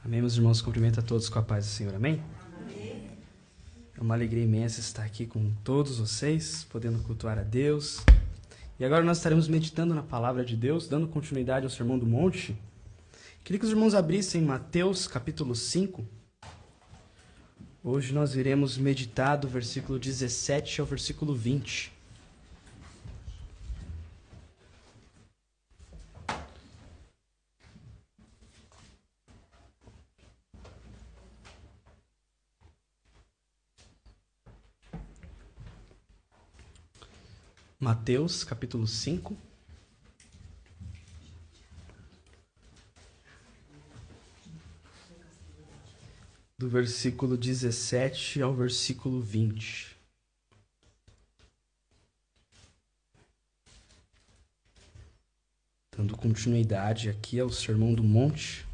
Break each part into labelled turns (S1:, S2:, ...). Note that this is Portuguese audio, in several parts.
S1: Amém, meus irmãos, cumprimento a todos com a paz do Senhor, amém?
S2: Amém.
S1: É uma alegria imensa estar aqui com todos vocês, podendo cultuar a Deus. E agora nós estaremos meditando na palavra de Deus, dando continuidade ao Sermão do Monte. Queria que os irmãos abrissem Mateus capítulo 5. Hoje nós iremos meditar do versículo 17 ao versículo 20. Mateus, capítulo 5. Do versículo 17 ao versículo 20. Dando continuidade aqui ao Sermão do Monte.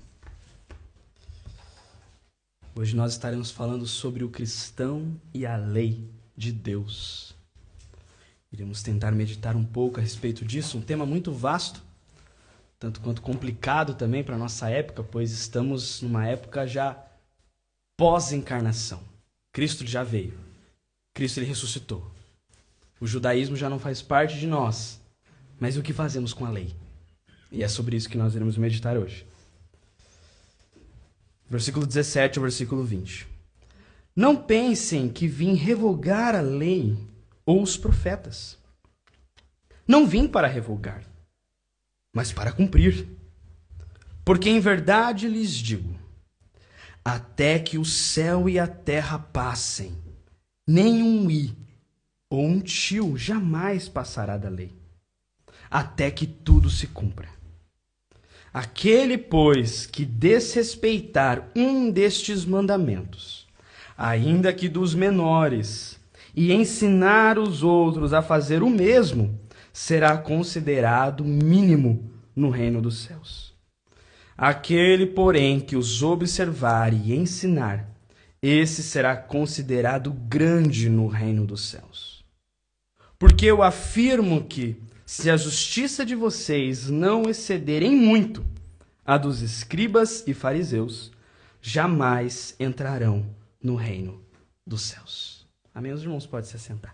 S1: Hoje nós estaremos falando sobre o cristão e a lei de Deus. Iremos tentar meditar um pouco a respeito disso, um tema muito vasto, tanto quanto complicado também para a nossa época, pois estamos numa época já pós-encarnação. Cristo já veio, Cristo ele ressuscitou. O judaísmo já não faz parte de nós, mas o que fazemos com a lei? E é sobre isso que nós iremos meditar hoje. Versículo 17 ao versículo 20. Não pensem que vim revogar a lei ou os profetas. Não vim para revogar, mas para cumprir. Porque em verdade lhes digo, até que o céu e a terra passem, nem um i ou um tio jamais passará da lei, até que tudo se cumpra. Aquele, pois, que desrespeitar um destes mandamentos, ainda que dos menores, e ensinar os outros a fazer o mesmo, será considerado mínimo no reino dos céus. Aquele, porém, que os observar e ensinar, esse será considerado grande no reino dos céus. Porque eu afirmo que, se a justiça de vocês não excederem muito a dos escribas e fariseus, jamais entrarão no reino dos céus. Amém? Os irmãos podem se assentar.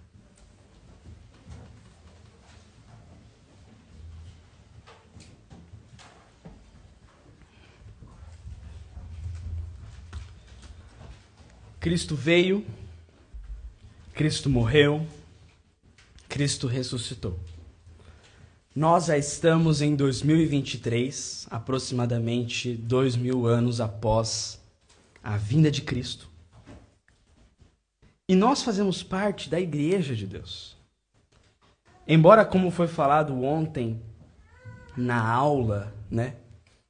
S1: Cristo veio, Cristo morreu, Cristo ressuscitou. Nós já estamos em 2023, aproximadamente 2000 anos após a vinda de Cristo. E nós fazemos parte da Igreja de Deus. Embora, como foi falado ontem na aula,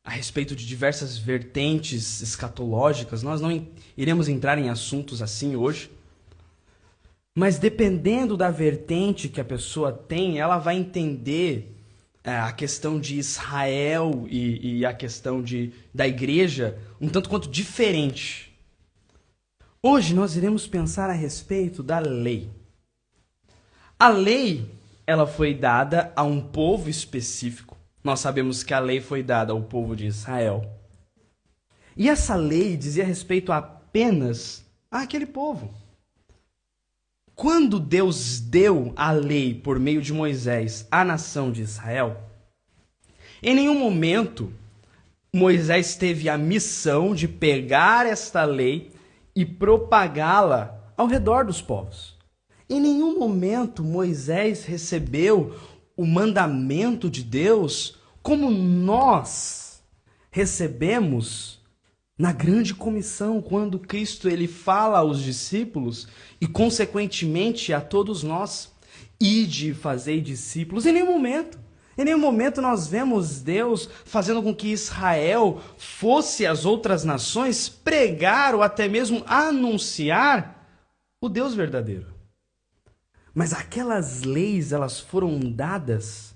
S1: a respeito de diversas vertentes escatológicas, nós não iremos entrar em assuntos assim hoje. Mas dependendo da vertente que a pessoa tem, ela vai entender a questão de Israel e a questão da Igreja um tanto quanto diferente. Hoje nós iremos pensar a respeito da lei. A lei, ela foi dada a um povo específico. Nós sabemos que a lei foi dada ao povo de Israel. E essa lei dizia respeito apenas àquele povo. Quando Deus deu a lei por meio de Moisés à nação de Israel, em nenhum momento Moisés teve a missão de pegar esta lei e propagá-la ao redor dos povos. Em nenhum momento Moisés recebeu o mandamento de Deus como nós recebemos na grande comissão, quando Cristo ele fala aos discípulos e, consequentemente, a todos nós, ide e fazei discípulos. Em nenhum momento nós vemos Deus fazendo com que Israel fosse às outras nações pregar ou até mesmo anunciar o Deus verdadeiro. Mas aquelas leis, elas foram dadas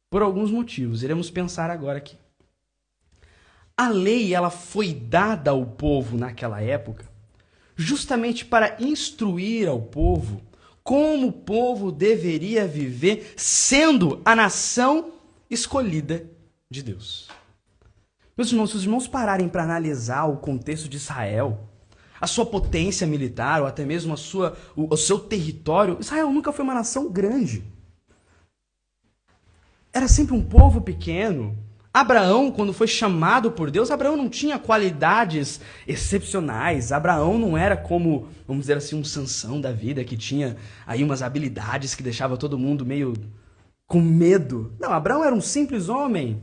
S1: por alguns motivos. Iremos pensar agora aqui. A lei, ela foi dada ao povo naquela época justamente para instruir ao povo como o povo deveria viver sendo a nação escolhida de Deus. Meus irmãos, se os irmãos pararem para analisar o contexto de Israel, a sua potência militar, ou até mesmo o seu território, Israel nunca foi uma nação grande. Era sempre um povo pequeno. Abraão, quando foi chamado por Deus, Abraão não tinha qualidades excepcionais. Abraão não era como, vamos dizer assim, um Sansão da vida, que tinha aí umas habilidades que deixava todo mundo meio com medo. Não, Abraão era um simples homem.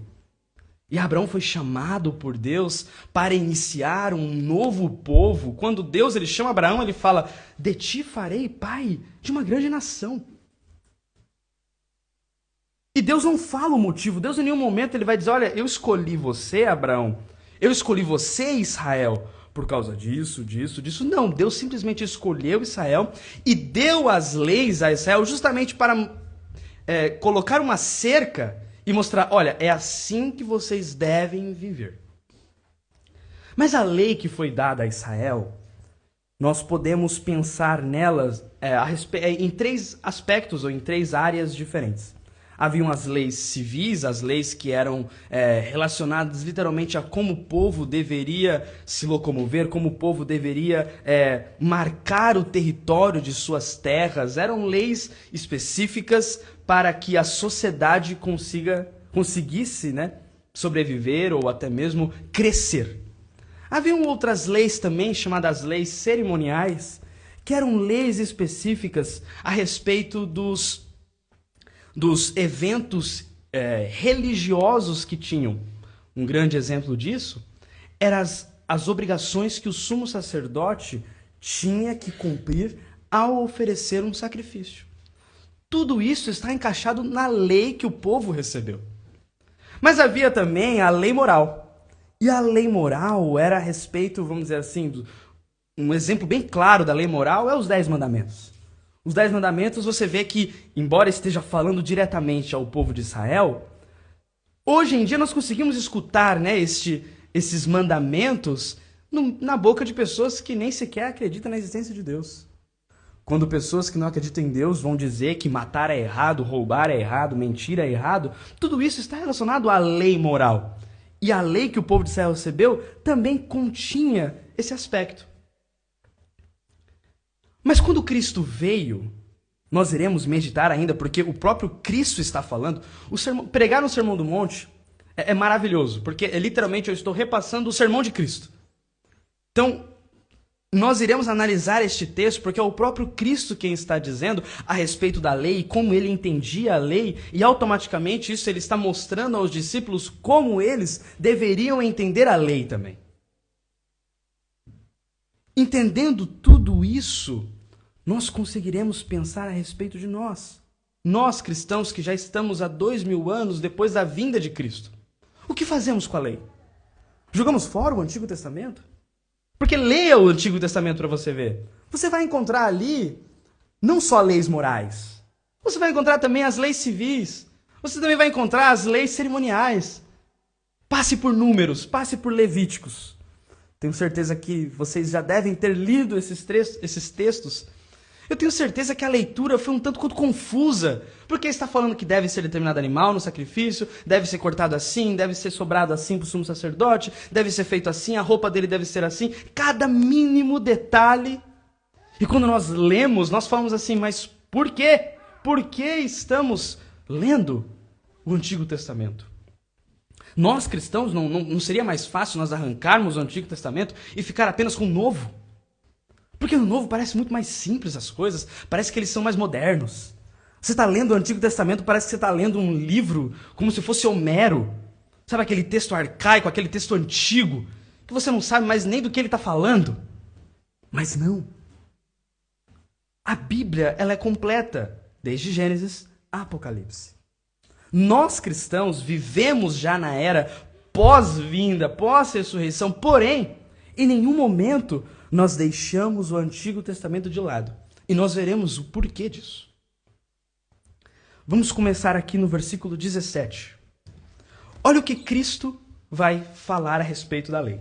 S1: E Abraão foi chamado por Deus para iniciar um novo povo. Quando Deus ele chama Abraão, ele fala: de ti farei pai de uma grande nação. E Deus não fala o motivo. Deus em nenhum momento ele vai dizer: olha, eu escolhi você, Abraão. Eu escolhi você, Israel, por causa disso, disso, disso. Não, Deus simplesmente escolheu Israel e deu as leis a Israel justamente para colocar uma cerca e mostrar: olha, é assim que vocês devem viver. Mas a lei que foi dada a Israel, nós podemos pensar nelas em três aspectos ou em três áreas diferentes. Haviam as leis civis, as leis que eram relacionadas literalmente a como o povo deveria se locomover, como o povo deveria marcar o território de suas terras. Eram leis específicas para que a sociedade conseguisse, sobreviver ou até mesmo crescer. Haviam outras leis também, chamadas leis cerimoniais, que eram leis específicas a respeito dos eventos religiosos que tinham. Um grande exemplo disso eram as obrigações que o sumo sacerdote tinha que cumprir ao oferecer um sacrifício. Tudo isso está encaixado na lei que o povo recebeu. Mas havia também a lei moral. E a lei moral era a respeito, vamos dizer assim, um exemplo bem claro da lei moral é os 10 mandamentos. Os 10 mandamentos, você vê que, embora esteja falando diretamente ao povo de Israel, hoje em dia nós conseguimos escutar esses mandamentos na boca de pessoas que nem sequer acreditam na existência de Deus. Quando pessoas que não acreditam em Deus vão dizer que matar é errado, roubar é errado, mentir é errado, tudo isso está relacionado à lei moral. E a lei que o povo de Israel recebeu também continha esse aspecto. Mas quando Cristo veio, nós iremos meditar ainda, porque o próprio Cristo está falando. Pregar no Sermão do Monte é maravilhoso, porque literalmente eu estou repassando o sermão de Cristo. Então, nós iremos analisar este texto, porque é o próprio Cristo quem está dizendo a respeito da lei, como ele entendia a lei, e automaticamente isso ele está mostrando aos discípulos como eles deveriam entender a lei também. Entendendo tudo isso, nós conseguiremos pensar a respeito de nós. Nós, cristãos, que já estamos há 2000 anos depois da vinda de Cristo. O que fazemos com a lei? Jogamos fora o Antigo Testamento? Porque leia o Antigo Testamento para você ver. Você vai encontrar ali não só leis morais. Você vai encontrar também as leis civis. Você também vai encontrar as leis cerimoniais. Passe por Números, passe por Levíticos. Tenho certeza que vocês já devem ter lido esses textos. Eu tenho certeza que a leitura foi um tanto quanto confusa, porque está falando que deve ser determinado animal no sacrifício, deve ser cortado assim, deve ser sobrado assim para o sumo sacerdote, deve ser feito assim, a roupa dele deve ser assim, cada mínimo detalhe. E quando nós lemos, nós falamos assim, mas por quê? Por que estamos lendo o Antigo Testamento? Nós cristãos, não seria mais fácil nós arrancarmos o Antigo Testamento e ficar apenas com o Novo? Porque no Novo parece muito mais simples as coisas, parece que eles são mais modernos. Você está lendo o Antigo Testamento, parece que você está lendo um livro como se fosse Homero. Sabe aquele texto arcaico, aquele texto antigo, que você não sabe mais nem do que ele está falando? Mas não. A Bíblia, ela é completa, desde Gênesis a Apocalipse. Nós cristãos vivemos já na era pós-vinda, pós-ressurreição, porém, em nenhum momento nós deixamos o Antigo Testamento de lado. E nós veremos o porquê disso. Vamos começar aqui no versículo 17. Olha o que Cristo vai falar a respeito da lei.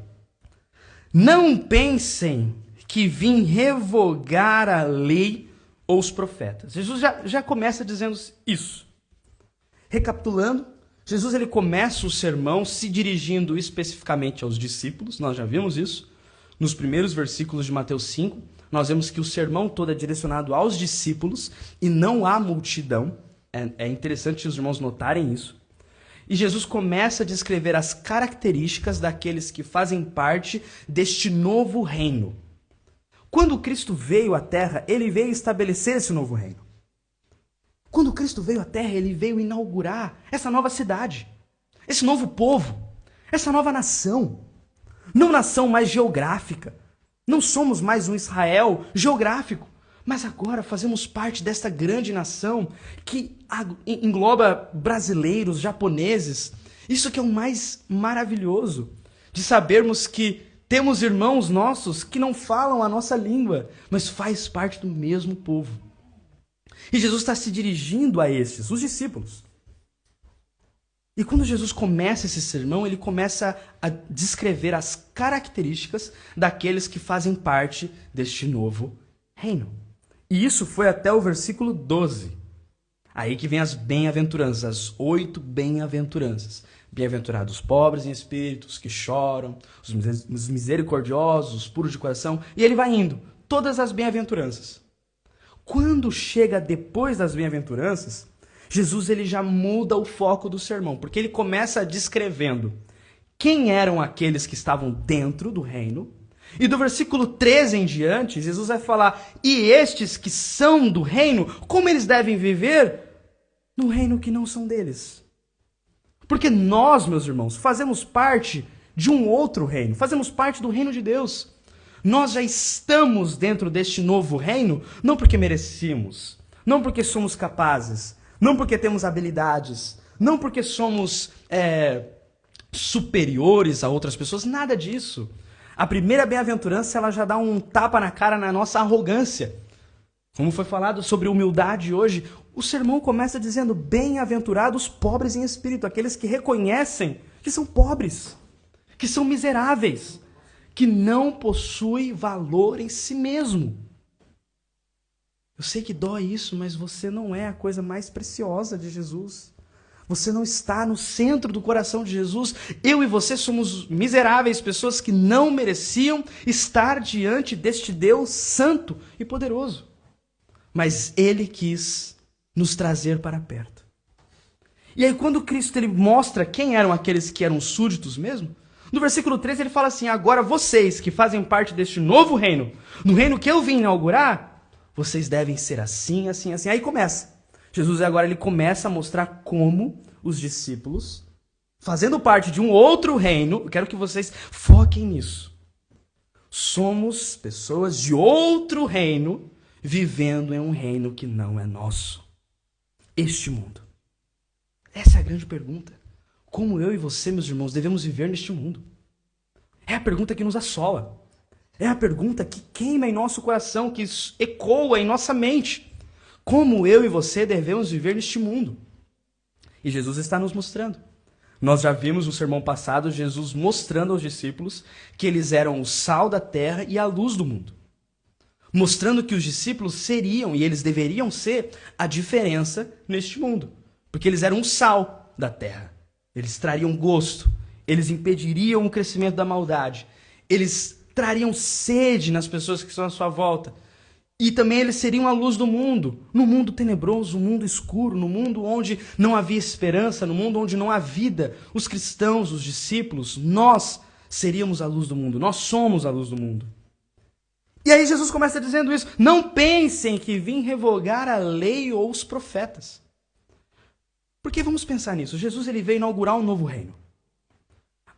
S1: Não pensem que vim revogar a lei ou os profetas. Jesus já começa dizendo isso. Recapitulando, Jesus ele começa o sermão se dirigindo especificamente aos discípulos, nós já vimos isso. Nos primeiros versículos de Mateus 5, nós vemos que o sermão todo é direcionado aos discípulos e não à multidão. É interessante os irmãos notarem isso. E Jesus começa a descrever as características daqueles que fazem parte deste novo reino. Quando Cristo veio à Terra, ele veio estabelecer esse novo reino. Quando Cristo veio à Terra, ele veio inaugurar essa nova cidade, esse novo povo, essa nova nação. Não nação mais geográfica. Não somos mais um Israel geográfico, mas agora fazemos parte desta grande nação que engloba brasileiros, japoneses. Isso que é o mais maravilhoso, de sabermos que temos irmãos nossos que não falam a nossa língua, mas faz parte do mesmo povo. E Jesus está se dirigindo a esses, os discípulos. E quando Jesus começa esse sermão, ele começa a descrever as características daqueles que fazem parte deste novo reino. E isso foi até o versículo 12. Aí que vem as bem-aventuranças, as 8 bem-aventuranças. Bem-aventurados os pobres em espírito, os que choram, os misericordiosos, os puros de coração. E ele vai indo, todas as bem-aventuranças. Quando chega depois das bem-aventuranças, Jesus ele já muda o foco do sermão, porque ele começa descrevendo quem eram aqueles que estavam dentro do reino, e do versículo 13 em diante, Jesus vai falar, e estes que são do reino, como eles devem viver no reino que não são deles. Porque nós, meus irmãos, fazemos parte de um outro reino, fazemos parte do reino de Deus. Nós já estamos dentro deste novo reino, não porque merecemos, não porque somos capazes, não porque temos habilidades, não porque somos superiores a outras pessoas, nada disso. A primeira bem-aventurança, ela já dá um tapa na cara na nossa arrogância. Como foi falado sobre humildade hoje, o sermão começa dizendo, bem-aventurados os pobres em espírito, aqueles que reconhecem que são pobres, que são miseráveis, que não possuem valor em si mesmo. Eu sei que dói isso, mas você não é a coisa mais preciosa de Jesus. Você não está no centro do coração de Jesus. Eu e você somos miseráveis, pessoas que não mereciam estar diante deste Deus santo e poderoso. Mas Ele quis nos trazer para perto. E aí quando Cristo ele mostra quem eram aqueles que eram súditos mesmo, no versículo 13 ele fala assim, agora vocês que fazem parte deste novo reino, no reino que eu vim inaugurar, vocês devem ser assim, assim, assim. Aí começa. Jesus agora ele começa a mostrar como os discípulos, fazendo parte de um outro reino, eu quero que vocês foquem nisso. Somos pessoas de outro reino, vivendo em um reino que não é nosso. Este mundo. Essa é a grande pergunta. Como eu e você, meus irmãos, devemos viver neste mundo? É a pergunta que nos assola. É a pergunta que queima em nosso coração, que ecoa em nossa mente. Como eu e você devemos viver neste mundo? E Jesus está nos mostrando. Nós já vimos no sermão passado Jesus mostrando aos discípulos que eles eram o sal da terra e a luz do mundo. Mostrando que os discípulos seriam, e eles deveriam ser, a diferença neste mundo. Porque eles eram o sal da terra. Eles trariam gosto. Eles impediriam o crescimento da maldade. Eles trariam sede nas pessoas que estão à sua volta. E também eles seriam a luz do mundo, no mundo tenebroso, no mundo escuro, no mundo onde não havia esperança, no mundo onde não há vida. Os cristãos, os discípulos, nós seríamos a luz do mundo, nós somos a luz do mundo. E aí Jesus começa dizendo isso, não pensem que vim revogar a lei ou os profetas. Porque vamos pensar nisso, Jesus ele veio inaugurar um novo reino.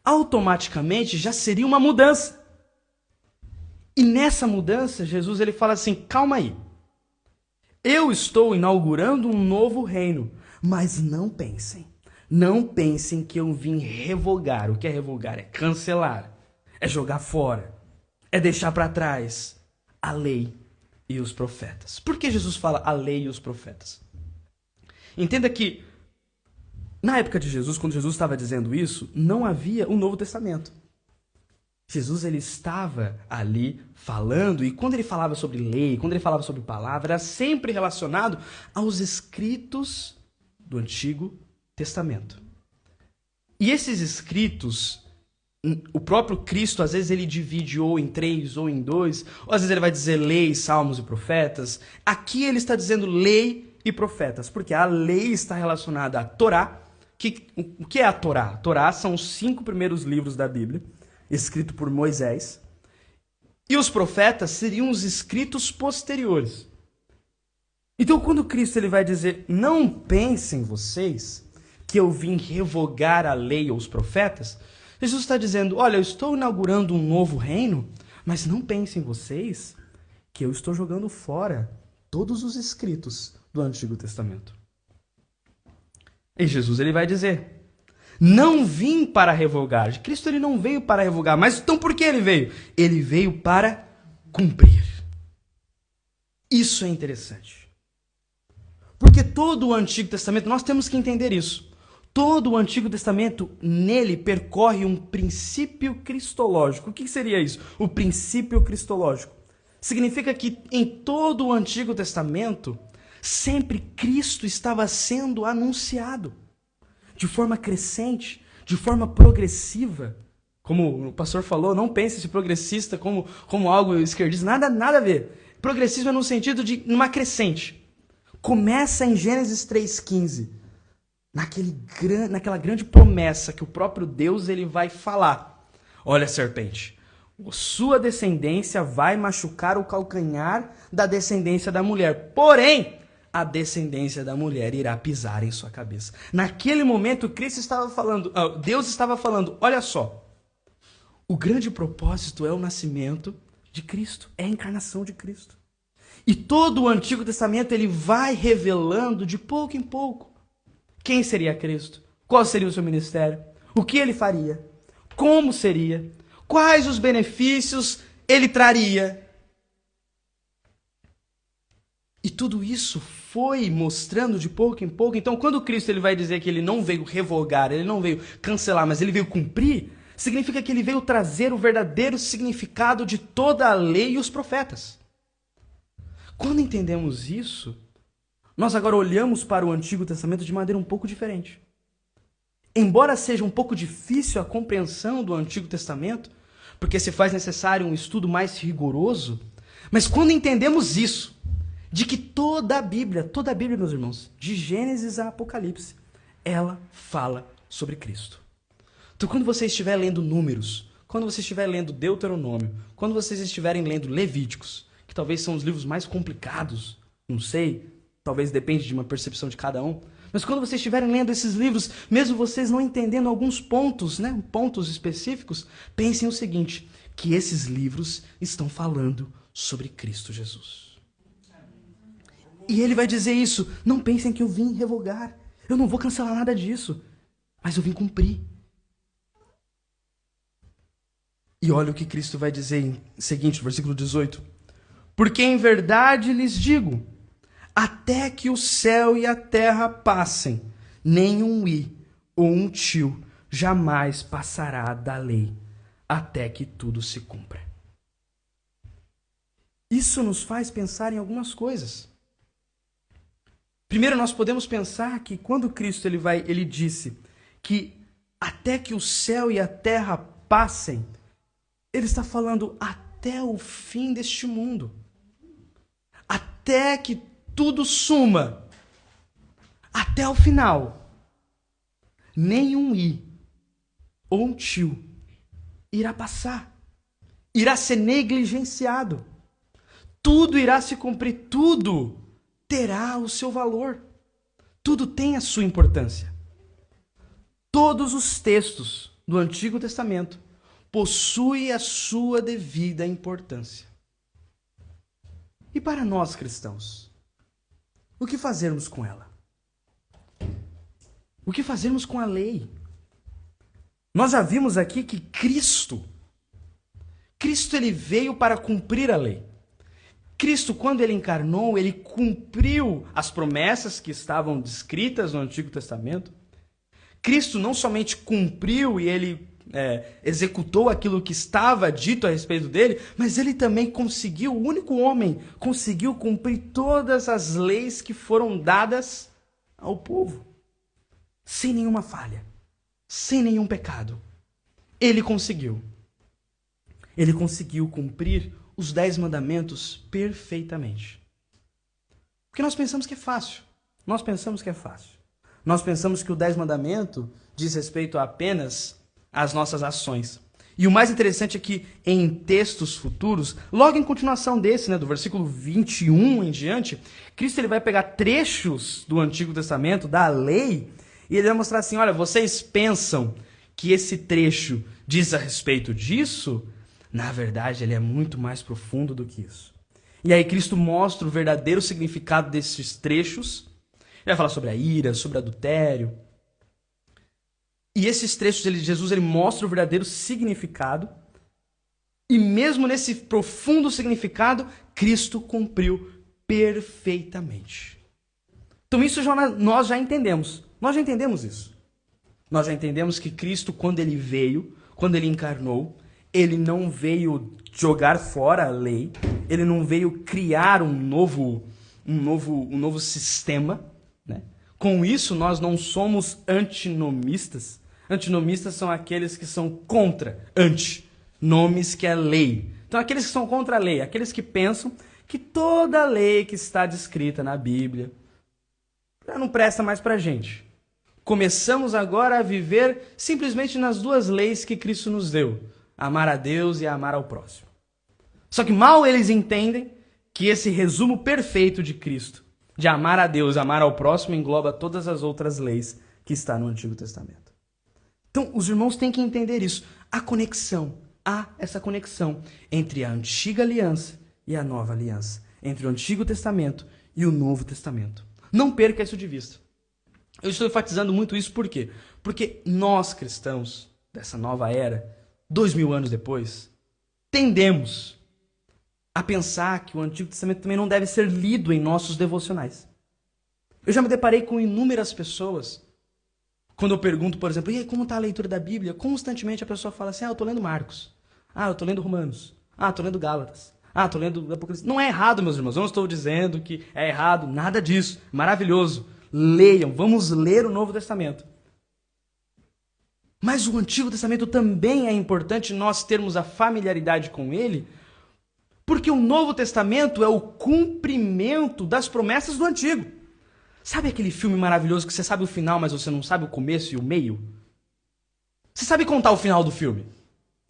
S1: Automaticamente já seria uma mudança. E nessa mudança, Jesus ele fala assim, calma aí. Eu estou inaugurando um novo reino, mas não pensem que eu vim revogar. O que é revogar? É cancelar, é jogar fora, é deixar para trás a lei e os profetas. Por que Jesus fala a lei e os profetas? Entenda que na época de Jesus, quando Jesus estava dizendo isso, não havia um Novo Testamento. Jesus ele estava ali falando, e quando ele falava sobre lei, quando ele falava sobre palavra, era sempre relacionado aos escritos do Antigo Testamento. E esses escritos, o próprio Cristo, às vezes ele divide ou em 3 ou em 2, ou às vezes ele vai dizer lei, salmos e profetas. Aqui ele está dizendo lei e profetas, porque a lei está relacionada à Torá. O que é a Torá? A Torá são os 5 primeiros livros da Bíblia, escritos por Moisés. E os profetas seriam os escritos posteriores. Então, quando Cristo ele vai dizer, não pensem vocês que eu vim revogar a lei ou os profetas, Jesus está dizendo, olha, eu estou inaugurando um novo reino, mas não pensem vocês que eu estou jogando fora todos os escritos do Antigo Testamento. E Jesus ele vai dizer, não vim para revogar. Cristo ele não veio para revogar, mas então por que ele veio? Ele veio para cumprir. Isso é interessante. Porque todo o Antigo Testamento, nós temos que entender isso. Todo o Antigo Testamento, nele, percorre um princípio cristológico. O que seria isso? O princípio cristológico. Significa que em todo o Antigo Testamento, sempre Cristo estava sendo anunciado. De forma crescente, de forma progressiva. Como o pastor falou, não pense esse progressista como algo esquerdista. Nada a ver. Progressismo é no sentido de uma crescente. Começa em Gênesis 3,15. Naquela grande promessa que o próprio Deus ele vai falar. Olha, serpente, sua descendência vai machucar o calcanhar da descendência da mulher. Porém, a descendência da mulher irá pisar em sua cabeça. Naquele momento, Deus estava falando, olha só, o grande propósito é o nascimento de Cristo, é a encarnação de Cristo. E todo o Antigo Testamento ele vai revelando de pouco em pouco quem seria Cristo, qual seria o seu ministério, o que ele faria, como seria, quais os benefícios ele traria. E tudo isso foi mostrando de pouco em pouco. Então, quando Cristo ele vai dizer que ele não veio revogar, ele não veio cancelar, mas ele veio cumprir, significa que ele veio trazer o verdadeiro significado de toda a lei e os profetas. Quando entendemos isso, nós agora olhamos para o Antigo Testamento de maneira um pouco diferente. Embora seja um pouco difícil a compreensão do Antigo Testamento, porque se faz necessário um estudo mais rigoroso, mas quando entendemos isso, de que toda a Bíblia, meus irmãos, de Gênesis a Apocalipse, ela fala sobre Cristo. Então, quando você estiver lendo Números, quando você estiver lendo Deuteronômio, quando vocês estiverem lendo Levíticos, que talvez são os livros mais complicados, não sei, talvez depende de uma percepção de cada um, mas quando vocês estiverem lendo esses livros, mesmo vocês não entendendo alguns pontos, pontos específicos, pensem o seguinte, que esses livros estão falando sobre Cristo Jesus. E ele vai dizer isso, não pensem que eu vim revogar, eu não vou cancelar nada disso, mas eu vim cumprir. E olha o que Cristo vai dizer em seguinte, versículo 18. Porque em verdade lhes digo, até que o céu e a terra passem, nem um i ou um tio jamais passará da lei, até que tudo se cumpra. Isso nos faz pensar em algumas coisas. Primeiro, nós podemos pensar que quando Cristo ele disse que até que o céu e a terra passem, ele está falando até o fim deste mundo. Até que tudo suma. Até o final. Nem um i ou um tio irá passar. Irá ser negligenciado. Tudo irá se cumprir. Tudo terá o seu valor. Tudo tem a sua importância. Todos os textos do Antigo Testamento possuem a sua devida importância. E para nós cristãos, o que fazermos com ela? O que fazermos com a lei? Nós já vimos aqui que Cristo ele veio para cumprir a lei. Cristo, quando ele encarnou, ele cumpriu as promessas que estavam descritas no Antigo Testamento. Cristo não somente cumpriu e ele executou aquilo que estava dito a respeito dele, mas ele também conseguiu, o único homem, conseguiu cumprir todas as leis que foram dadas ao povo, sem nenhuma falha. sem nenhum pecado. Ele conseguiu. Ele conseguiu cumprir os 10 mandamentos perfeitamente. Porque nós pensamos que é fácil. Nós pensamos que é fácil. Nós pensamos que o 10 mandamento diz respeito apenas às nossas ações. E o mais interessante é que em textos futuros, logo em continuação desse, do versículo 21 em diante, Cristo ele vai pegar trechos do Antigo Testamento, da lei, e ele vai mostrar assim, olha, vocês pensam que esse trecho diz a respeito disso? Na verdade, ele é muito mais profundo do que isso. E aí Cristo mostra o verdadeiro significado desses trechos. Ele vai falar sobre a ira, sobre adultério. E esses trechos, Jesus ele mostra o verdadeiro significado. E mesmo nesse profundo significado, Cristo cumpriu perfeitamente. Então isso nós já entendemos. Nós já entendemos isso. Nós já entendemos que Cristo, quando ele veio, quando ele encarnou, ele não veio jogar fora a lei, ele não veio criar um novo sistema. Com isso, nós não somos antinomistas. Antinomistas são aqueles que são contra, nomes que é lei. Então, aqueles que são contra a lei, aqueles que pensam que toda lei que está descrita na Bíblia não presta mais pra gente. Começamos agora a viver simplesmente nas 2 leis que Cristo nos deu: amar a Deus e amar ao próximo. Só que mal eles entendem que esse resumo perfeito de Cristo, de amar a Deus e amar ao próximo, engloba todas as outras leis que está no Antigo Testamento. Então, os irmãos têm que entender isso. Há essa conexão entre a Antiga Aliança e a Nova Aliança, entre o Antigo Testamento e o Novo Testamento. Não perca isso de vista. Eu estou enfatizando muito isso por quê? Porque nós, cristãos dessa nova era, 2000 anos depois, tendemos a pensar que o Antigo Testamento também não deve ser lido em nossos devocionais. Eu já me deparei com inúmeras pessoas, quando eu pergunto, por exemplo, e aí, como está a leitura da Bíblia? Constantemente a pessoa fala assim, eu estou lendo Marcos, eu estou lendo Romanos, estou lendo Gálatas, estou lendo Apocalipse. Não é errado, meus irmãos, eu não estou dizendo que é errado, nada disso, maravilhoso. Leiam, vamos ler o Novo Testamento. Mas o Antigo Testamento também é importante nós termos a familiaridade com ele, porque o Novo Testamento é o cumprimento das promessas do Antigo. Sabe aquele filme maravilhoso que você sabe o final, mas você não sabe o começo e o meio? Você sabe contar o final do filme,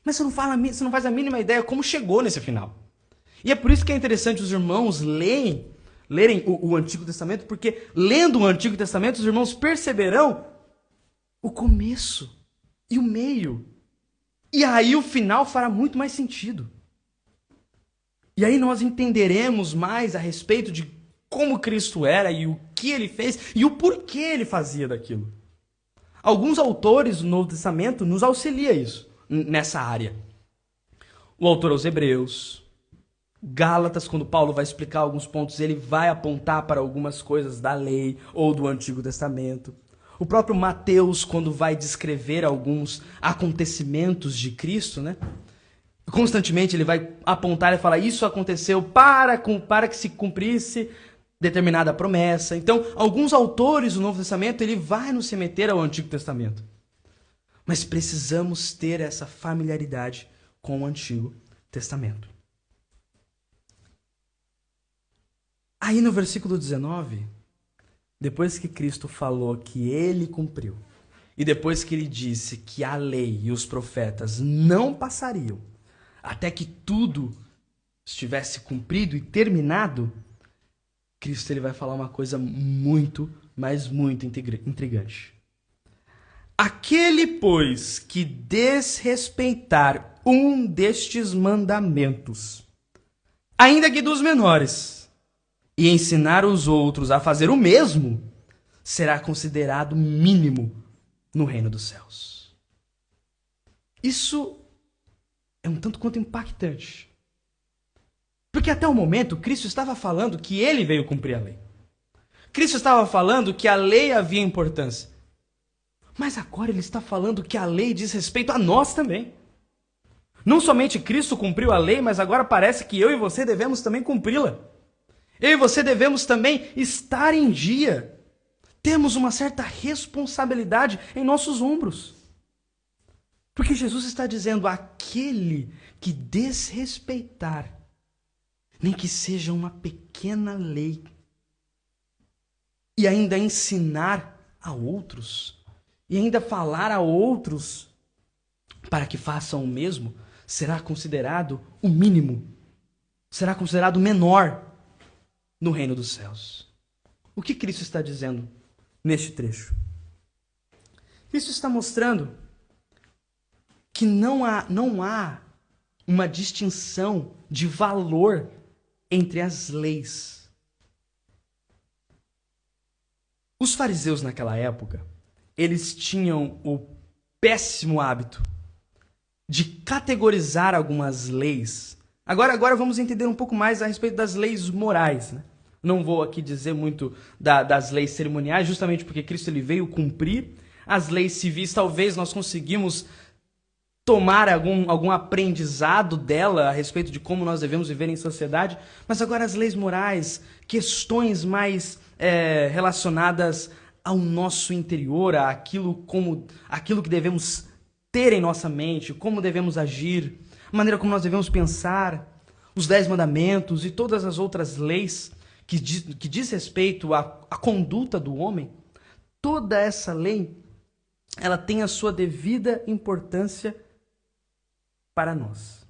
S1: mas você não faz a mínima ideia como chegou nesse final. E é por isso que é interessante os irmãos lerem o Antigo Testamento, porque lendo o Antigo Testamento, os irmãos perceberão o começo e o meio. E aí o final fará muito mais sentido. E aí nós entenderemos mais a respeito de como Cristo era e o que ele fez e o porquê ele fazia daquilo. Alguns autores do Novo Testamento nos auxiliam nessa área. O autor aos Hebreus, Gálatas, quando Paulo vai explicar alguns pontos, ele vai apontar para algumas coisas da lei ou do Antigo Testamento. O próprio Mateus, quando vai descrever alguns acontecimentos de Cristo, constantemente ele vai apontar e falar, isso aconteceu para que se cumprisse determinada promessa. Então, alguns autores do Novo Testamento, ele vai nos remeter ao Antigo Testamento. Mas precisamos ter essa familiaridade com o Antigo Testamento. Aí no versículo 19, depois que Cristo falou que ele cumpriu, e depois que ele disse que a lei e os profetas não passariam até que tudo estivesse cumprido e terminado, Cristo ele vai falar uma coisa muito, mas muito intrigante. Aquele, pois, que desrespeitar um destes mandamentos, ainda que dos menores, e ensinar os outros a fazer o mesmo, será considerado mínimo no reino dos céus. Isso é um tanto quanto impactante. Porque até o momento, Cristo estava falando que ele veio cumprir a lei. Cristo estava falando que a lei havia importância. Mas agora ele está falando que a lei diz respeito a nós também. Não somente Cristo cumpriu a lei, mas agora parece que eu e você devemos também cumpri-la. Eu e você devemos também estar em dia. Temos uma certa responsabilidade em nossos ombros. Porque Jesus está dizendo: aquele que desrespeitar, nem que seja uma pequena lei, e ainda ensinar a outros, e ainda falar a outros para que façam o mesmo, será considerado o mínimo, será considerado o menor no reino dos céus. O que Cristo está dizendo neste trecho? Cristo está mostrando que não há uma distinção de valor entre as leis. Os fariseus naquela época, eles tinham o péssimo hábito de categorizar algumas leis. Agora vamos entender um pouco mais a respeito das leis morais, né? Não vou aqui dizer muito das leis cerimoniais, justamente porque Cristo ele veio cumprir. As leis civis, talvez nós conseguimos tomar algum aprendizado dela a respeito de como nós devemos viver em sociedade, mas agora as leis morais, questões mais relacionadas ao nosso interior, aquilo que devemos ter em nossa mente, como devemos agir, a maneira como nós devemos pensar, os 10 mandamentos e todas as outras leis que diz respeito à conduta do homem, toda essa lei, ela tem a sua devida importância para nós.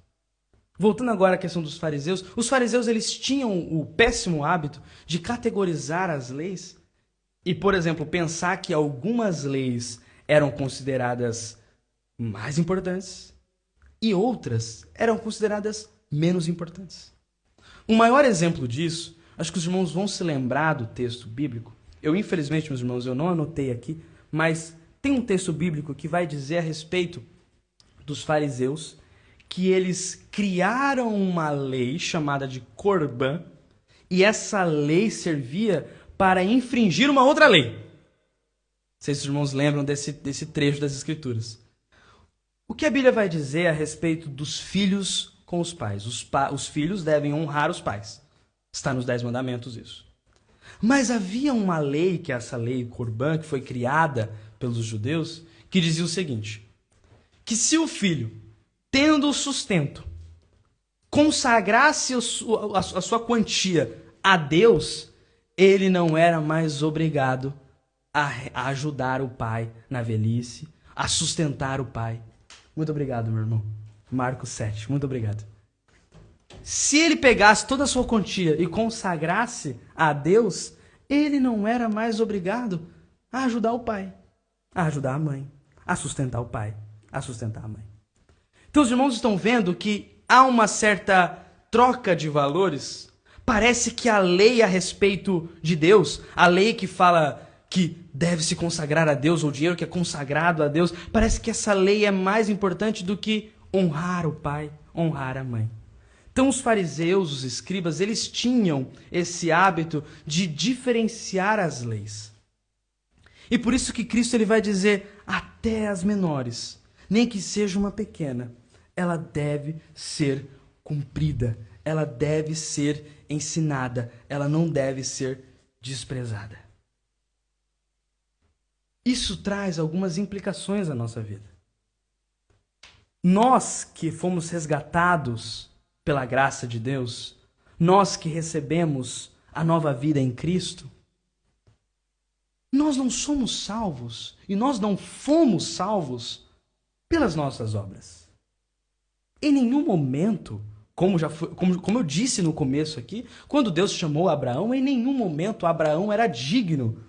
S1: Voltando agora à questão dos fariseus, os fariseus eles tinham o péssimo hábito de categorizar as leis e, por exemplo, pensar que algumas leis eram consideradas mais importantes e outras eram consideradas menos importantes. Um maior exemplo disso, acho que os irmãos vão se lembrar do texto bíblico. Eu, infelizmente, meus irmãos, eu não anotei aqui, mas tem um texto bíblico que vai dizer a respeito dos fariseus que eles criaram uma lei chamada de Corbã, e essa lei servia para infringir uma outra lei. Não sei se os irmãos lembram desse trecho das Escrituras. O que a Bíblia vai dizer a respeito dos filhos com os pais? Os filhos devem honrar os pais. Está nos 10 mandamentos isso. Mas havia uma lei, que é essa lei Corbã, que foi criada pelos judeus, que dizia o seguinte: que se o filho, tendo o sustento, consagrasse a sua quantia a Deus, ele não era mais obrigado a ajudar o pai na velhice, a sustentar o pai. Muito obrigado, meu irmão. Marcos 7, muito obrigado. Se ele pegasse toda a sua quantia e consagrasse a Deus, ele não era mais obrigado a ajudar o pai, a ajudar a mãe, a sustentar o pai, a sustentar a mãe. Então os irmãos estão vendo que há uma certa troca de valores. Parece que a lei a respeito de Deus, a lei que fala que deve se consagrar a Deus, ou o dinheiro que é consagrado a Deus, parece que essa lei é mais importante do que honrar o pai, honrar a mãe. Então os fariseus, os escribas, eles tinham esse hábito de diferenciar as leis. E por isso que Cristo ele vai dizer, até as menores, nem que seja uma pequena, ela deve ser cumprida, ela deve ser ensinada, ela não deve ser desprezada. Isso traz algumas implicações à nossa vida. Nós que fomos resgatados pela graça de Deus, nós que recebemos a nova vida em Cristo, nós não somos salvos e nós não fomos salvos pelas nossas obras. Em nenhum momento, como eu disse no começo aqui, quando Deus chamou Abraão, em nenhum momento Abraão era digno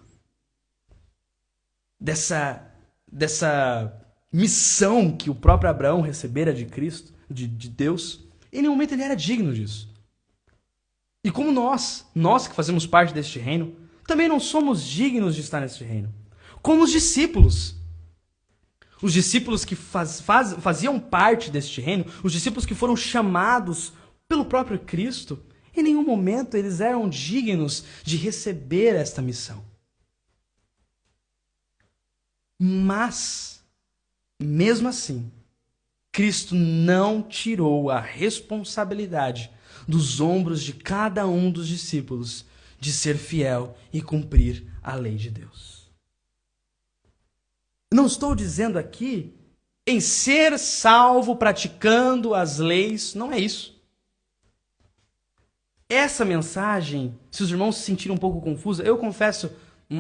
S1: dessa missão que o próprio Abraão recebera de Cristo, de Deus. Em nenhum momento ele era digno disso. E como nós que fazemos parte deste reino, também não somos dignos de estar neste reino. Como os discípulos que faziam parte deste reino, os discípulos que foram chamados pelo próprio Cristo, em nenhum momento eles eram dignos de receber esta missão. Mas, mesmo assim, Cristo não tirou a responsabilidade dos ombros de cada um dos discípulos de ser fiel e cumprir a lei de Deus. Não estou dizendo aqui em ser salvo praticando as leis, não é isso. Essa mensagem, se os irmãos se sentirem um pouco confusos, eu confesso,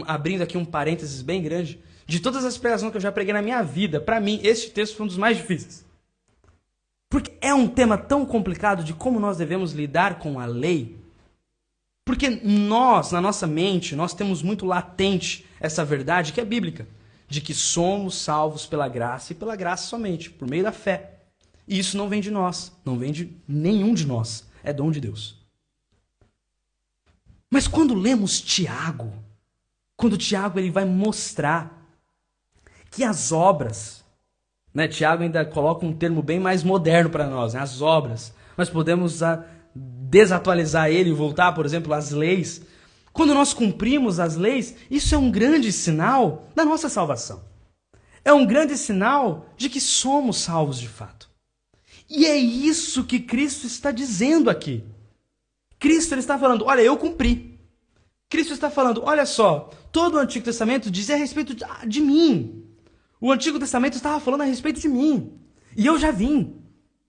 S1: abrindo aqui um parênteses bem grande, de todas as pregações que eu já preguei na minha vida, para mim, este texto foi um dos mais difíceis. Porque é um tema tão complicado de como nós devemos lidar com a lei. Porque nós, na nossa mente, nós temos muito latente essa verdade que é bíblica, de que somos salvos pela graça e pela graça somente, por meio da fé. E isso não vem de nós, não vem de nenhum de nós, é dom de Deus. Mas quando lemos Tiago, quando Tiago ele vai mostrar que as obras, né, Tiago ainda coloca um termo bem mais moderno para nós, né, as obras, mas podemos desatualizar ele e voltar, por exemplo, às leis. Quando nós cumprimos as leis, isso é um grande sinal da nossa salvação. É um grande sinal de que somos salvos de fato. E é isso que Cristo está dizendo aqui. Cristo ele está falando, olha, eu cumpri. Cristo está falando, olha só, todo o Antigo Testamento dizia a respeito de mim. O Antigo Testamento estava falando a respeito de mim. E eu já vim.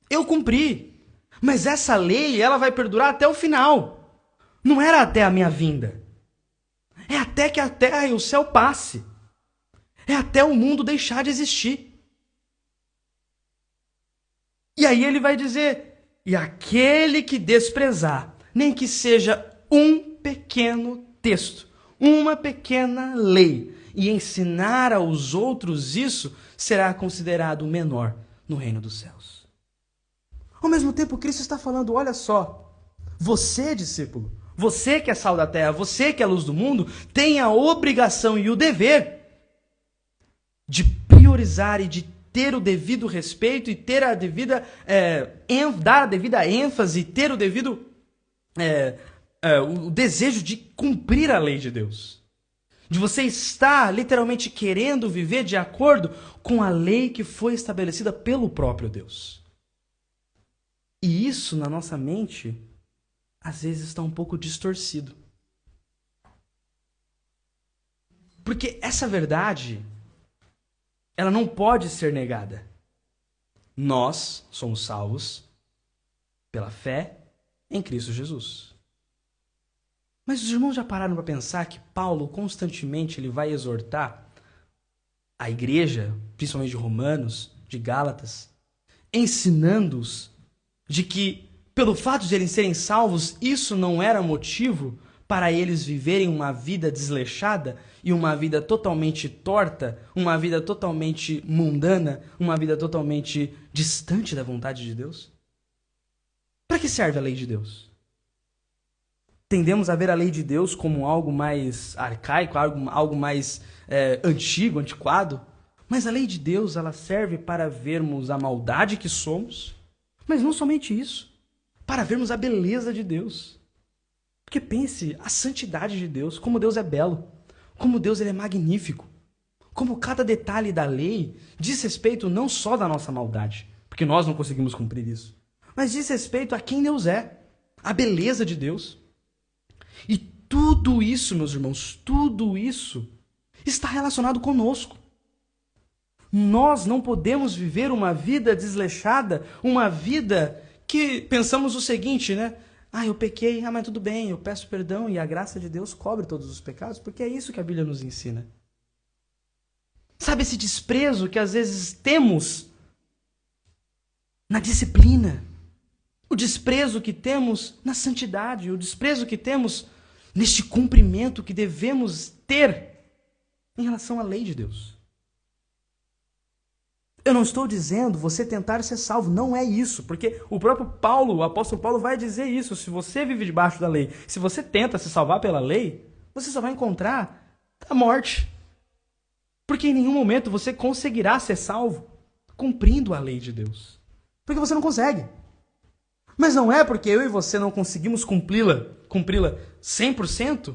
S1: Eu cumpri. Mas essa lei, ela vai perdurar até o final. Não era até a minha vinda. É até que a terra e o céu passe. É até o mundo deixar de existir. E aí ele vai dizer, e aquele que desprezar, nem que seja um pequeno texto, uma pequena lei, e ensinar aos outros isso, será considerado menor no reino dos céus. Ao mesmo tempo, Cristo está falando, olha só, você, discípulo, você que é sal da terra, você que é a luz do mundo, tem a obrigação e o dever de priorizar e de ter o devido respeito e ter a devida, dar a devida ênfase, ter o devido o desejo de cumprir a lei de Deus. De você estar literalmente querendo viver de acordo com a lei que foi estabelecida pelo próprio Deus. E isso na nossa mente, às vezes está um pouco distorcido. Porque essa verdade, ela não pode ser negada. Nós somos salvos pela fé em Cristo Jesus. Mas os irmãos já pararam para pensar que Paulo constantemente ele vai exortar a igreja, principalmente de Romanos, de Gálatas, ensinando-os de que, pelo fato de eles serem salvos, isso não era motivo para eles viverem uma vida desleixada e uma vida totalmente torta, uma vida totalmente mundana, uma vida totalmente distante da vontade de Deus? Para que serve a lei de Deus? Tendemos a ver a lei de Deus como algo mais arcaico, algo mais antigo, antiquado. Mas a lei de Deus, ela serve para vermos a maldade que somos, mas não somente isso, para vermos a beleza de Deus. Porque pense, a santidade de Deus, como Deus é belo, como Deus ele é magnífico, como cada detalhe da lei diz respeito não só da nossa maldade, porque nós não conseguimos cumprir isso, mas diz respeito a quem Deus é, a beleza de Deus. E tudo isso, meus irmãos, tudo isso está relacionado conosco. Nós não podemos viver uma vida desleixada, uma vida que pensamos o seguinte, né? Eu pequei, mas tudo bem, eu peço perdão e a graça de Deus cobre todos os pecados, porque é isso que a Bíblia nos ensina. Sabe esse desprezo que às vezes temos na disciplina? O desprezo que temos na santidade, o desprezo que temos neste cumprimento que devemos ter em relação à lei de Deus. Eu não estou dizendo você tentar ser salvo, não é isso, porque o próprio Paulo, o apóstolo Paulo vai dizer isso, se você vive debaixo da lei, se você tenta se salvar pela lei, você só vai encontrar a morte. Porque em nenhum momento você conseguirá ser salvo cumprindo a lei de Deus. Porque você não consegue. Mas não é porque eu e você não conseguimos cumpri-la 100%,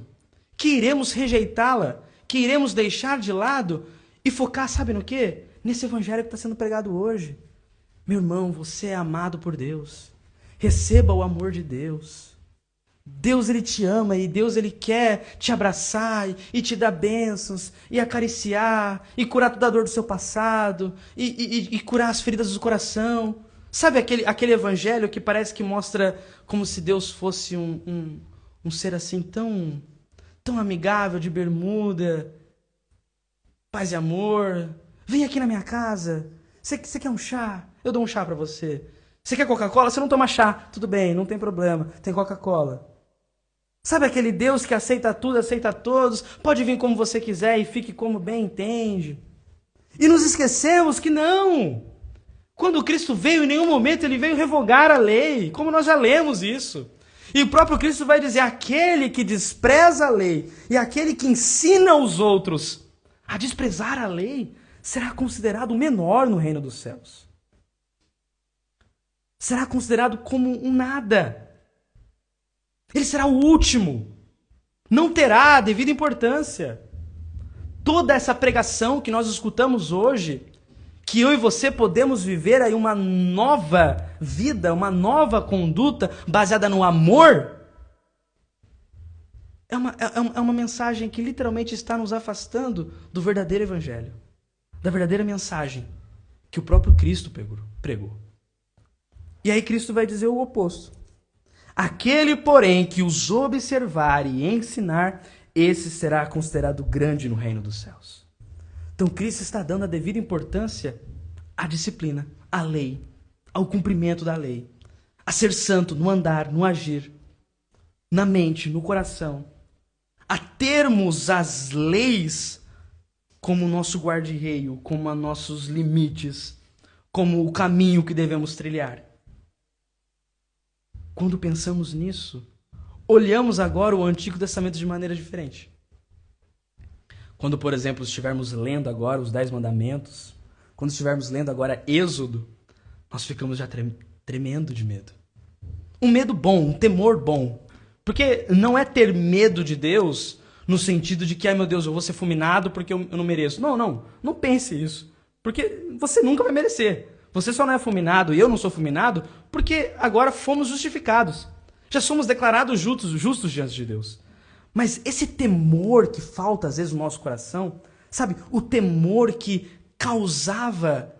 S1: que iremos rejeitá-la, que iremos deixar de lado e focar, sabe no quê? Nesse evangelho que está sendo pregado hoje. Meu irmão, você é amado por Deus. Receba o amor de Deus. Deus, ele te ama e Deus, ele quer te abraçar e te dar bênçãos e acariciar e curar toda a dor do seu passado e curar as feridas do coração. Sabe aquele evangelho que parece que mostra como se Deus fosse um ser assim tão amigável, de bermuda, paz e amor. Vem aqui na minha casa. Você quer um chá? Eu dou um chá pra você. Você quer Coca-Cola? Você não toma chá. Tudo bem, não tem problema. Tem Coca-Cola. Sabe aquele Deus que aceita tudo, aceita todos, pode vir como você quiser e fique como bem entende. E nos esquecemos que não. Quando Cristo veio, em nenhum momento ele veio revogar a lei, como nós já lemos isso. E o próprio Cristo vai dizer, aquele que despreza a lei e aquele que ensina os outros a desprezar a lei, será considerado o menor no reino dos céus. Será considerado como um nada. Ele será o último. Não terá a devida importância. Toda essa pregação que nós escutamos hoje, que eu e você podemos viver aí uma nova vida, uma nova conduta baseada no amor, é uma mensagem que literalmente está nos afastando do verdadeiro evangelho, da verdadeira mensagem que o próprio Cristo pregou. E aí Cristo vai dizer o oposto. Aquele, porém, que os observar e ensinar, esse será considerado grande no reino dos céus. Então Cristo está dando a devida importância à disciplina, à lei, ao cumprimento da lei, a ser santo no andar, no agir, na mente, no coração, a termos as leis como o nosso guarda-reio, como os nossos limites, como o caminho que devemos trilhar. Quando pensamos nisso, olhamos agora o Antigo Testamento de maneira diferente. Quando, por exemplo, estivermos lendo agora os 10 Mandamentos, quando estivermos lendo agora Êxodo, nós ficamos já tremendo de medo. Um medo bom, um temor bom. Porque não é ter medo de Deus no sentido de que, ai meu Deus, eu vou ser fulminado porque eu não mereço. Não pense isso. Porque você nunca vai merecer. Você só não é fulminado e eu não sou fulminado porque agora fomos justificados. Já somos declarados justos diante de Deus. Mas esse temor que falta às vezes no nosso coração, sabe? O temor que causava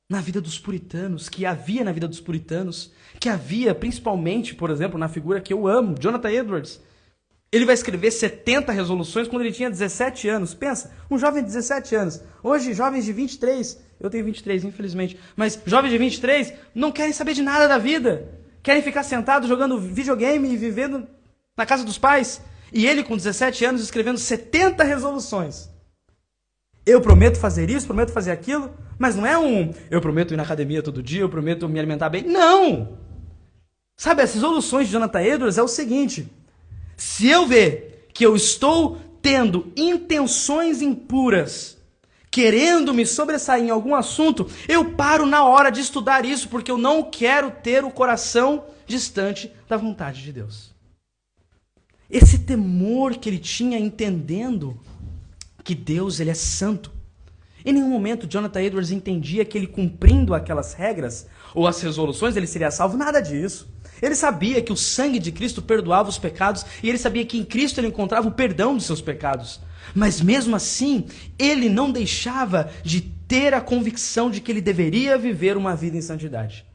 S1: na vida dos puritanos, que havia na vida dos puritanos, que havia principalmente, por exemplo, na figura que eu amo, Jonathan Edwards. Ele vai escrever 70 resoluções quando ele tinha 17 anos. Pensa, um jovem de 17 anos. Hoje, jovens de 23, eu tenho 23, infelizmente, mas jovens de 23 não querem saber de nada da vida. Querem ficar sentados jogando videogame e vivendo na casa dos pais. E ele, com 17 anos, escrevendo 70 resoluções. Eu prometo fazer isso, prometo fazer aquilo, mas não é eu prometo ir na academia todo dia, eu prometo me alimentar bem. Não! Sabe, as resoluções de Jonathan Edwards é o seguinte: se eu ver que eu estou tendo intenções impuras, querendo me sobressair em algum assunto, eu paro na hora de estudar isso, porque eu não quero ter o coração distante da vontade de Deus. Esse temor que ele tinha, entendendo que Deus, ele é santo. Em nenhum momento Jonathan Edwards entendia que ele, cumprindo aquelas regras ou as resoluções, ele seria salvo. Nada disso. Ele sabia que o sangue de Cristo perdoava os pecados e ele sabia que em Cristo ele encontrava o perdão dos seus pecados. Mas mesmo assim, ele não deixava de ter a convicção de que ele deveria viver uma vida em santidade.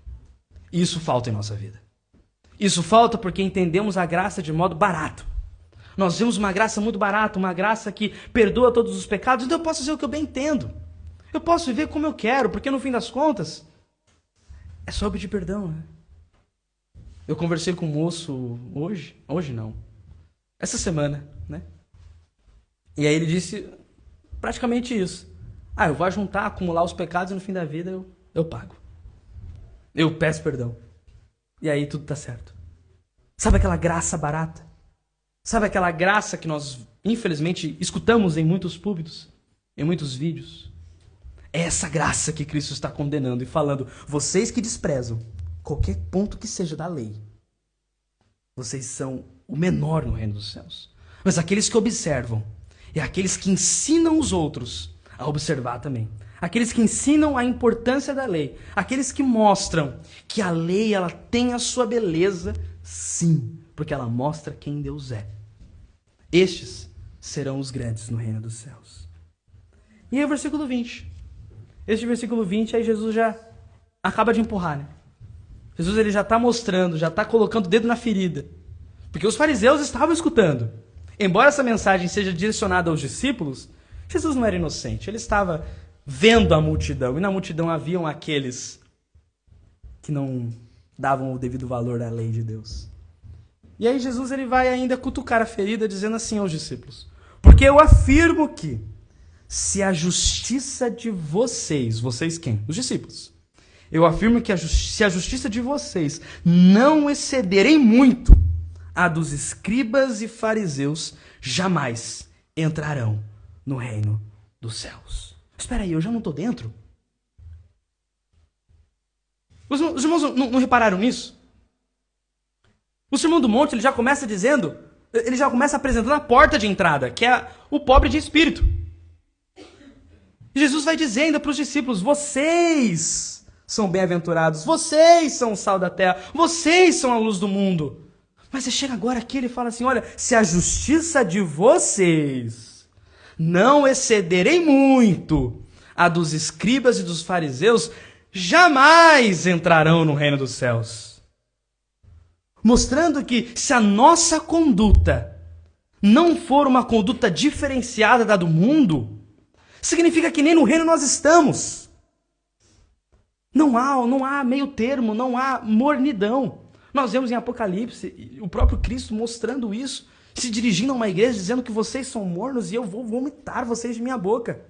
S1: E isso falta em nossa vida. Isso falta porque entendemos a graça de modo barato. Nós vimos uma graça muito barata, uma graça que perdoa todos os pecados, então eu posso fazer o que eu bem entendo. Eu posso viver como eu quero, porque no fim das contas, é só pedir perdão, né? Eu conversei com um moço hoje não, essa semana, né? E aí ele disse praticamente isso. Eu vou juntar, acumular os pecados e no fim da vida eu pago. Eu peço perdão. E aí tudo tá certo. Sabe aquela graça barata? Sabe aquela graça que nós, infelizmente, escutamos em muitos púlpitos, em muitos vídeos? É essa graça que Cristo está condenando e falando: vocês que desprezam qualquer ponto que seja da lei, vocês são o menor no reino dos céus. Mas aqueles que observam, e aqueles que ensinam os outros a observar também, aqueles que ensinam a importância da lei, aqueles que mostram que a lei ela tem a sua beleza, sim, porque ela mostra quem Deus é. Estes serão os grandes no reino dos céus. E aí o versículo 20. Este versículo 20, aí Jesus já acaba de empurrar, né? Jesus ele já está mostrando, já está colocando o dedo na ferida. Porque os fariseus estavam escutando. Embora essa mensagem seja direcionada aos discípulos, Jesus não era inocente. Ele estava vendo a multidão. E na multidão haviam aqueles que não davam o devido valor à lei de Deus. E aí Jesus ele vai ainda cutucar a ferida, dizendo assim aos discípulos: porque eu afirmo que se a justiça de vocês quem? Os discípulos. Eu afirmo que se a justiça de vocês não excederem muito a dos escribas e fariseus, jamais entrarão no reino dos céus. Espera aí, eu já não estou dentro? Os irmãos não repararam nisso? O Sermão do Monte ele já começa dizendo, ele já começa apresentando a porta de entrada, que é o pobre de espírito. E Jesus vai dizendo para os discípulos: vocês são bem-aventurados, vocês são o sal da terra, vocês são a luz do mundo. Mas você chega agora aqui e ele fala assim: olha, se a justiça de vocês não excederem muito a dos escribas e dos fariseus, jamais entrarão no reino dos céus. Mostrando que se a nossa conduta não for uma conduta diferenciada da do mundo, significa que nem no reino nós estamos. Não há meio termo, não há mornidão. Nós vemos em Apocalipse o próprio Cristo mostrando isso, se dirigindo a uma igreja, dizendo que vocês são mornos e eu vou vomitar vocês de minha boca.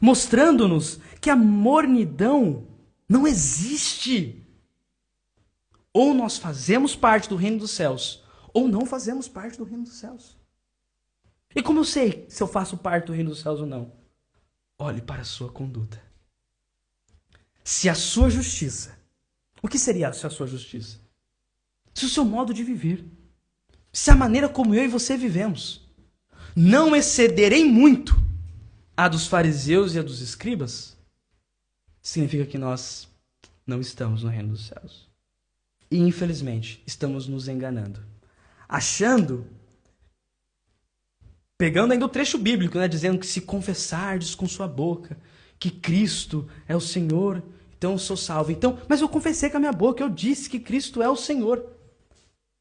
S1: Mostrando-nos que a mornidão não existe. Ou nós fazemos parte do reino dos céus, ou não fazemos parte do reino dos céus. E como eu sei se eu faço parte do reino dos céus ou não? Olhe para a sua conduta. Se a sua justiça, o que seria se a sua justiça? Se o seu modo de viver, se a maneira como eu e você vivemos, não excederem muito a dos fariseus e a dos escribas, significa que nós não estamos no reino dos céus. E, infelizmente, estamos nos enganando. Achando, pegando ainda o trecho bíblico, né, dizendo que se confessardes com sua boca que Cristo é o Senhor, então eu sou salvo. Então, mas eu confessei com a minha boca, eu disse que Cristo é o Senhor.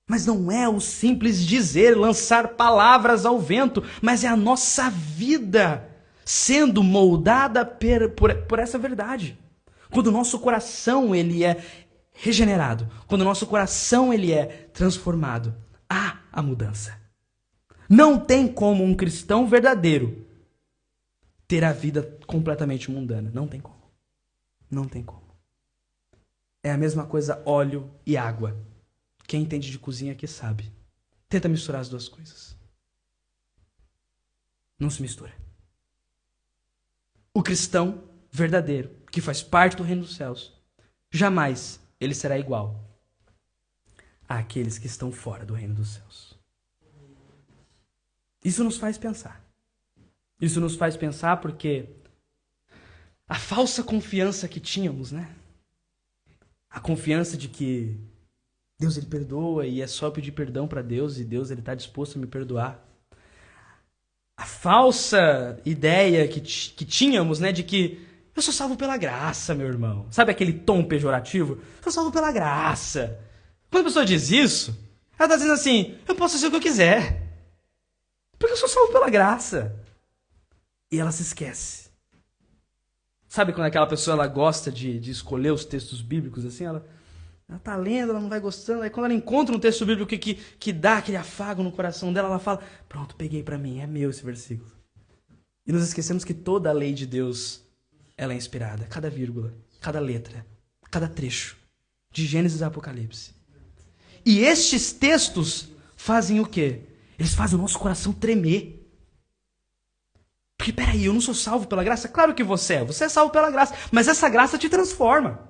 S1: Mas não é o simples dizer, lançar palavras ao vento, mas é a nossa vida sendo moldada por essa verdade. Quando o nosso coração ele é regenerado, quando o nosso coração ele é transformado, há a mudança. Não tem como um cristão verdadeiro ter a vida completamente mundana. Não tem como. Não tem como. É a mesma coisa óleo e água. Quem entende de cozinha aqui sabe. Tenta misturar as duas coisas. Não se mistura. O cristão verdadeiro, que faz parte do reino dos céus, jamais ele será igual àqueles que estão fora do reino dos céus. Isso nos faz pensar. Isso nos faz pensar porque a falsa confiança que tínhamos, né? A confiança de que Deus ele perdoa e é só pedir perdão para Deus e Deus ele está disposto a me perdoar. A falsa ideia que tínhamos, né, de que eu sou salvo pela graça, meu irmão. Sabe aquele tom pejorativo? Eu sou salvo pela graça. Quando a pessoa diz isso, ela está dizendo assim: eu posso fazer o que eu quiser, porque eu sou salvo pela graça. E ela se esquece. Sabe quando aquela pessoa ela gosta de escolher os textos bíblicos assim? Ela tá lendo, ela não vai gostando. Aí quando ela encontra um texto bíblico que dá aquele afago no coração dela, ela fala: pronto, peguei para mim, é meu esse versículo. E nos esquecemos que toda a lei de Deus ela é inspirada. Cada vírgula, cada letra, cada trecho. De Gênesis a Apocalipse. E estes textos fazem o quê? Eles fazem o nosso coração tremer. Porque, peraí, eu não sou salvo pela graça? Claro que você é. Você é salvo pela graça. Mas essa graça te transforma.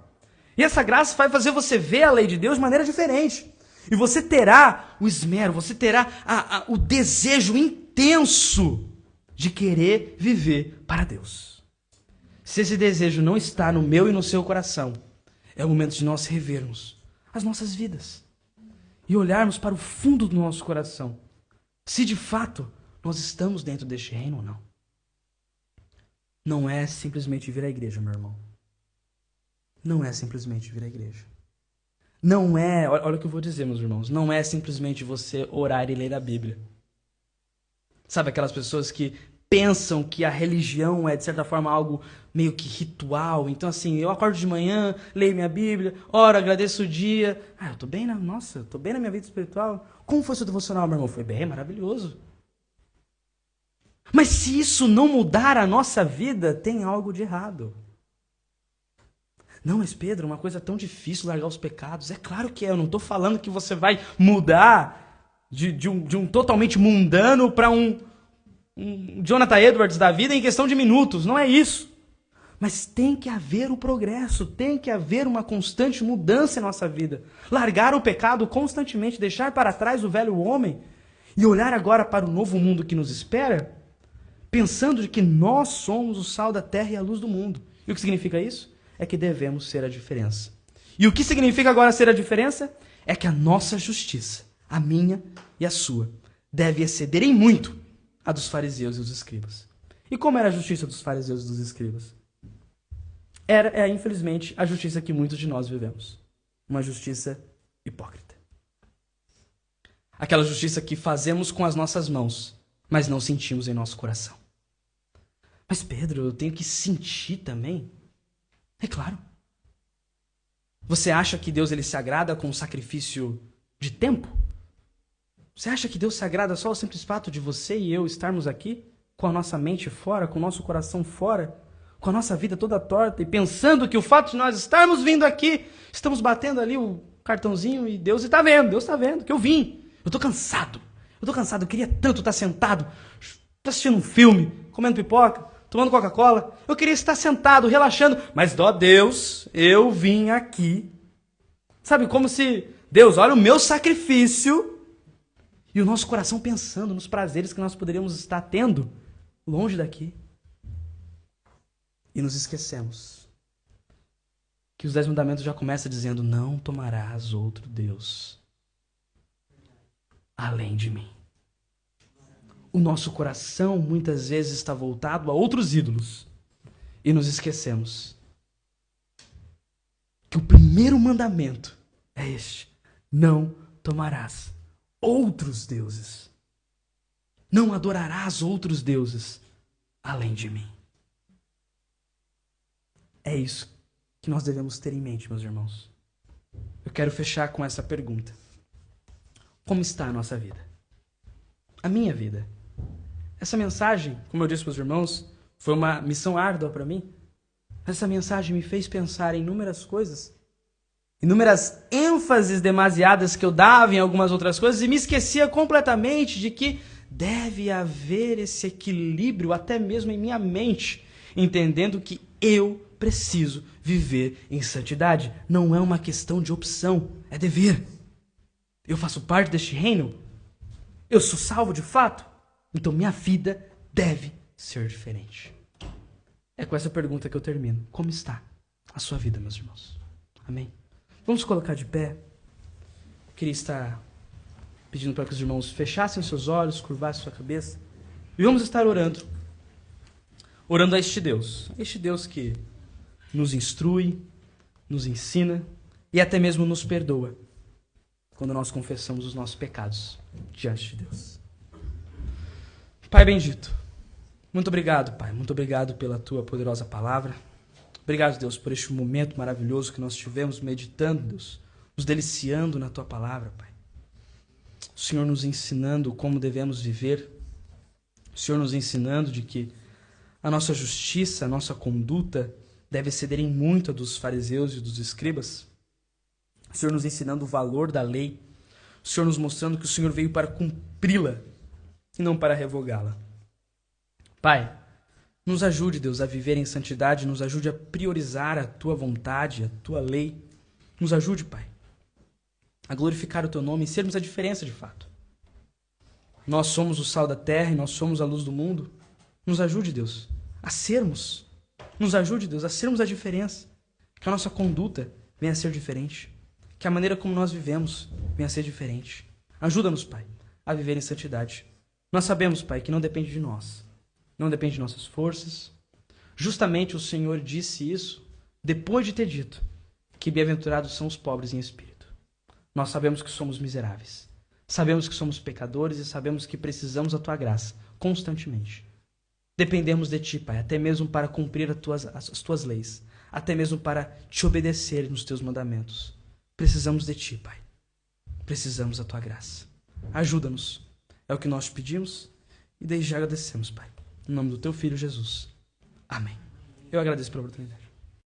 S1: E essa graça vai fazer você ver a lei de Deus de maneira diferente. E você terá o esmero, você terá o desejo intenso de querer viver para Deus. Se esse desejo não está no meu e no seu coração, é o momento de nós revermos as nossas vidas. e olharmos para o fundo do nosso coração, se de fato nós estamos dentro deste reino ou não. Não é simplesmente vir à igreja, meu irmão. Não é simplesmente vir à igreja. Não é, olha o que eu vou dizer, meus irmãos, não é simplesmente você orar e ler a Bíblia. Sabe aquelas pessoas que pensam que a religião é, de certa forma, algo meio que ritual. Então, assim, eu acordo de manhã, leio minha Bíblia, oro, agradeço o dia. Ah, eu tô bem, nossa, eu tô bem na minha vida espiritual. Como foi seu devocional, meu irmão? Foi bem, maravilhoso. Mas se isso não mudar a nossa vida, tem algo de errado. Não, mas Pedro, uma coisa tão difícil largar os pecados. É claro que é, eu não estou falando que você vai mudar de um totalmente mundano para um Jonathan Edwards da vida em questão de minutos. Não é isso. Mas tem que haver o progresso, tem que haver uma constante mudança em nossa vida. Largar o pecado constantemente, deixar para trás o velho homem e olhar agora para o novo mundo que nos espera, pensando de que nós somos o sal da terra e a luz do mundo. E o que significa isso? É que devemos ser a diferença. E o que significa agora ser a diferença? É que a nossa justiça, a minha e a sua, deve exceder em muito a dos fariseus e dos escribas. E como era a justiça dos fariseus e dos escribas? É, infelizmente, a justiça que muitos de nós vivemos. Uma justiça hipócrita. Aquela justiça que fazemos com as nossas mãos, mas não sentimos em nosso coração. Mas Pedro, eu tenho que sentir também? É claro. Você acha que Deus ele se agrada com o sacrifício de tempo? Você acha que Deus se agrada só ao simples fato de você e eu estarmos aqui, com a nossa mente fora, com o nosso coração fora, com a nossa vida toda torta e pensando que o fato de nós estarmos vindo aqui, estamos batendo ali o cartãozinho e Deus está vendo, Deus está vendo que eu vim. Eu estou cansado, eu queria tanto estar sentado, assistindo um filme, comendo pipoca, tomando Coca-Cola. Eu queria estar sentado, relaxando, mas, ó Deus, eu vim aqui. Sabe, como se, Deus, olha o meu sacrifício, e o nosso coração pensando nos prazeres que nós poderíamos estar tendo longe daqui. E nos esquecemos que os 10 mandamentos já começam dizendo: não tomarás outro Deus além de mim. O nosso coração muitas vezes está voltado a outros ídolos e nos esquecemos que o primeiro mandamento é este: não tomarás outros deuses. Não adorarás outros deuses além de mim. É isso que nós devemos ter em mente, meus irmãos. Eu quero fechar com essa pergunta: como está a nossa vida? A minha vida? Essa mensagem, como eu disse para os irmãos, foi uma missão árdua para mim. Essa mensagem me fez pensar em inúmeras coisas, inúmeras ênfases demasiadas que eu dava em algumas outras coisas e me esquecia completamente de que deve haver esse equilíbrio até mesmo em minha mente, entendendo que eu preciso viver em santidade. Não é uma questão de opção, é dever. Eu faço parte deste reino? Eu sou salvo de fato? Então minha vida deve ser diferente. É com essa pergunta que eu termino. Como está a sua vida, meus irmãos? Amém? Vamos colocar de pé. Eu queria estar pedindo para que os irmãos fechassem os seus olhos, curvassem sua cabeça. E vamos estar orando. Orando a este Deus. Este Deus que nos instrui, nos ensina e até mesmo nos perdoa quando nós confessamos os nossos pecados diante de Deus. Pai bendito, muito obrigado, Pai. Muito obrigado pela Tua poderosa palavra. Obrigado, Deus, por este momento maravilhoso que nós tivemos meditando, Deus, nos deliciando na Tua palavra, Pai. O Senhor nos ensinando como devemos viver. O Senhor nos ensinando de que a nossa justiça, a nossa conduta deve ceder em muito a dos fariseus e dos escribas. O Senhor nos ensinando o valor da lei. O Senhor nos mostrando que o Senhor veio para cumpri-la e não para revogá-la. Pai, nos ajude, Deus, a viver em santidade, nos ajude a priorizar a Tua vontade, a Tua lei. Nos ajude, Pai, a glorificar o Teu nome e sermos a diferença de fato. Nós somos o sal da terra e nós somos a luz do mundo. Nos ajude, Deus, a sermos. Nos ajude, Deus, a sermos a diferença. Que a nossa conduta venha a ser diferente. Que a maneira como nós vivemos venha ser diferente. Ajuda-nos, Pai, a viver em santidade. Nós sabemos, Pai, que não depende de nós, não depende de nossas forças. Justamente o Senhor disse isso depois de ter dito que bem-aventurados são os pobres em espírito. Nós sabemos que somos miseráveis, sabemos que somos pecadores e sabemos que precisamos da Tua graça constantemente. Dependemos de Ti, Pai, até mesmo para cumprir as Tuas leis, até mesmo para Te obedecer nos Teus mandamentos. Precisamos de Ti, Pai. Precisamos da Tua graça. Ajuda-nos. É o que nós te pedimos e desde já agradecemos, Pai. Em nome do Teu Filho, Jesus. Amém. Eu agradeço pela oportunidade.